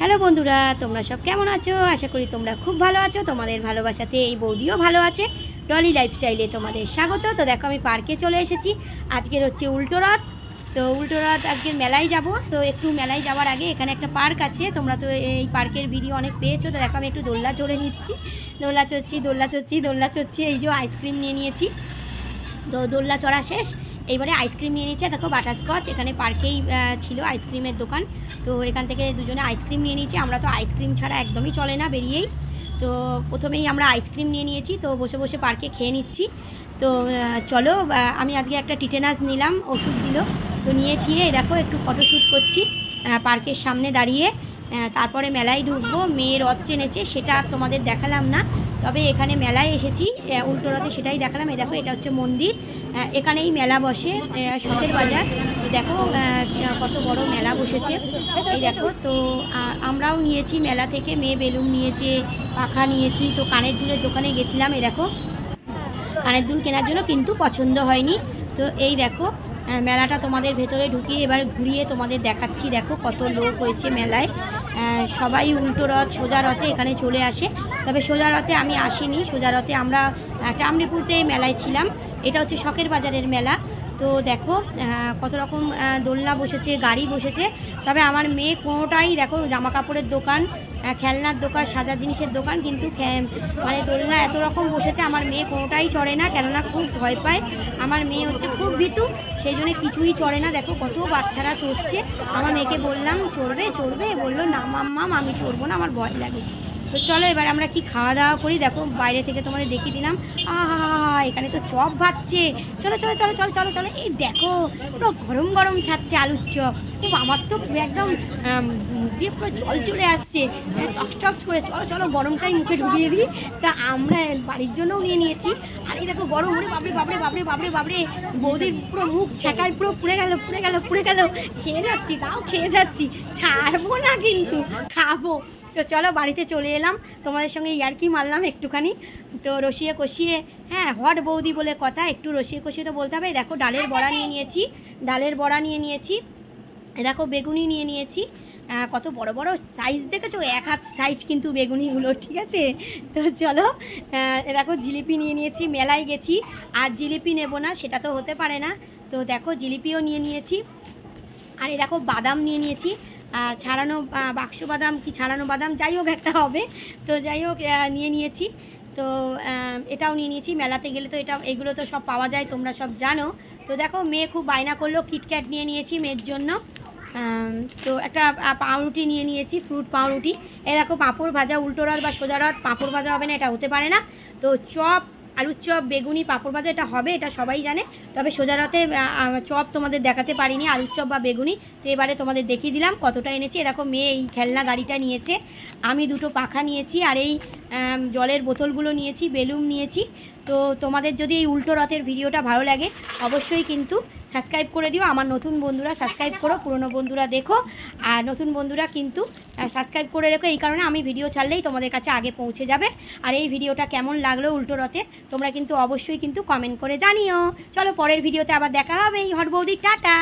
Hello বন্ধুরা, তোমরা সব কেমন আছো? আশা করি তোমরা খুব ভালো আছো। তোমাদের ভালোবাসাতে এই বৌদিও ভালো আছে। ডলি লাইফস্টাইলে তোমাদের স্বাগত। তো দেখো, আমি পার্কে চলে এসেছি। আজকের হচ্ছে উল্টো রথ। তো উল্টো রথ আজকের মেলায় যাব। তো একটু মেলায় যাওয়ার আগে এখানে একটা পার্ক আছে। তোমরা তো এই পার্কের ভিডিও অনেক পেয়েছো। তো দেখো, আমি একটু দোলনা চড়ে নিচ্ছি। দোলনা চড়ছি। এই যে আইসক্রিম নিয়ে নিয়েছি। তো দোলনা চড়া শেষ, এইবারে আইসক্রিম নিয়ে নিয়েছে। দেখো, বাটারস্কচ এখানে পার্কেই ছিল আইসক্রিমের দোকান। তো এখান থেকে দুজনে আইসক্রিম নিয়ে নিয়েছি। আমরা তো আইসক্রিম ছাড়া একদমই চলে না বেরিয়েই। তো প্রথমেই আমরা আইসক্রিম নিয়ে নিয়েছি। তো বসে বসে পার্কে খেয়ে নিচ্ছি। তো চলো, আমি আজকে একটা টিটেনাস নিলাম, ওষুধ দিল। তো নিয়ে ঠিয়ে দেখো একটু ফটোশ্যুট করছি পার্কের সামনে দাঁড়িয়ে। তারপরে মেলায় ঢুকবো। মেয়ে রথ টেনেছে, সেটা তোমাদের দেখালাম না। তবে এখানে মেলায় এসেছি উল্টো রথে, সেটাই দেখালাম। এই দেখো, এটা হচ্ছে মন্দির। এখানেই মেলা বসে, শখের বাজার। দেখো কত বড় মেলা বসেছে। এই দেখো, তো আমরাও নিয়েছি মেলা থেকে। মেয়ে বেলুন নিয়েছে, পাখা নিয়েছি। তো কানের দুলের দোকানে গেছিলাম। এই দেখো, কানের দুল কেনার জন্য, কিন্তু পছন্দ হয়নি। তো এই দেখো, মেলাটা তোমাদের ভেতরে ঢুকিয়ে এবার ঘুরিয়ে তোমাদের দেখাচ্ছি। দেখো কত লোক হয়েছে মেলায়। সবাই উল্টো রথ সোজা রথে এখানে চলে আসে। তবে সোজা রথে আমি আসিনি। সোজা রথে আমরা টামরিপুরতে মেলায় ছিলাম। এটা হচ্ছে শখের বাজারের মেলা। তো দেখো কত রকম দোলনা বসেছে, গাড়ি বসেছে। তবে আমার মেয়ে কোনোটাই, দেখো, জামা কাপড়ের দোকান, খেলনার দোকান, সাজার জিনিসের দোকান, কিন্তু মানে দোলনা এত রকম বসেছে, আমার মেয়ে কোনোটাই চড়ে না। কেননা খুব ভয় পায়। আমার মেয়ে হচ্ছে খুব ভীতু, সেই জন্য কিছুই চড়ে না। দেখো কত বাচ্চারা চড়ছে। আমার মেয়েকে বললাম চড়বে, বললো না মাম্মাম, আমি চড়বো না, আমার ভয় লাগে। তো চলো এবার আমরা কি খাওয়া দাওয়া করি। দেখো বাইরে থেকে তোমাদের দেখিয়ে দিলাম। এখানে তো চপ ভাজছে। চলো। এই দেখো, পুরো গরম গরম ছাড়ছে আলুর চপ। আমার তো একদম দিয়ে পুরো জল চলে আসছে টকস করে। চলো গরমটাই মুখে ঢুকিয়ে দিই। তা আমরা বাড়ির জন্যও নিয়ে নিয়েছি। আর এই দেখো গরম, বাপরে বৌদির পুরো মুখ ছেঁকায়, পুরো পুড়ে গেল। খেয়ে যাচ্ছি, ছাড়বো না, কিন্তু খাবো। তো চলো বাড়িতে চলে এলাম। তোমাদের সঙ্গে ইয়ার্কি মারলাম একটুখানি। তো রসিয়ে কষিয়ে, হট বৌদি বলে কথা, একটু রসিয়ে কষিয়ে তো বলতে হবে। দেখো ডালের বড়া নিয়ে নিয়েছি। দেখো বেগুনি নিয়ে নিয়েছি। কত বড় বড় সাইজ দেখেছো, 1 হাত সাইজ কিন্তু বেগুনিগুলো, ঠিক আছে। তো চলো, দেখো জিলিপি নিয়ে নিয়েছি। মেলায় গেছি আর জিলিপি নেব না, সেটা তো হতে পারে না। তো দেখো জিলিপিও নিয়ে নিয়েছি। আর এই দেখো বাদাম নিয়ে নিয়েছি, ছাড়ানো বাক্স বাদাম কি ছাড়ানো বাদাম, যাই হোক একটা হবে। তো যাই হোক নিয়ে নিয়েছি। তো এটাও নিয়ে নিয়েছি। মেলাতে গেলে তো এগুলো তো সব পাওয়া যায়, তোমরা সব জানো। তো দেখো মেয়ে খুব বায়না করলো, কিটক্যাট নিয়ে নিয়েছি মেয়ের জন্য। তো একটা পাউরুটি নিয়ে নিয়েছি, ফ্রুট পাউরুটি। এই দেখো পাঁপড় ভাজা, উল্টো রথ বা সোজা রথ পাঁপড় ভাজা হবে না, এটা হতে পারে না। তো চপ, আলুর চপ, বেগুনি, পাঁপড় ভাজা এটা হবে, এটা সবাই জানে। তবে সোজা রথে চপ তোমাদের দেখাতে পারিনি, আলুর চপ বা বেগুনি। তো এবারে তোমাদের দেখিয়ে দিলাম কতটা এনেছি। দেখো মেয়ে এই খেলনা গাড়িটা নিয়েছে, আমি 2টো পাখা নিয়েছি, আর এই জলের বোতলগুলো নিয়েছি, বেলুন নিয়েছি। তো তোমাদের যদি এই উল্টো রথের ভিডিওটা ভালো লাগে, অবশ্যই কিন্তু সাবস্ক্রাইব করে দিও। আমার নতুন বন্ধুরা সাবস্ক্রাইব করো, পুরনো বন্ধুরা দেখো। আর নতুন বন্ধুরা কিন্তু সাবস্ক্রাইব করে রেখো, এই কারণে আমি ভিডিও ছাড়লেই তোমাদের কাছে আগে পৌঁছে যাবে। আর এই ভিডিওটা কেমন লাগলো উল্টো রথে, তোমরা কিন্তু অবশ্যই কিন্তু কমেন্ট করে জানিও। চলো পরের ভিডিওতে আবার দেখা হবে। এই হট বৌদি, টাটা।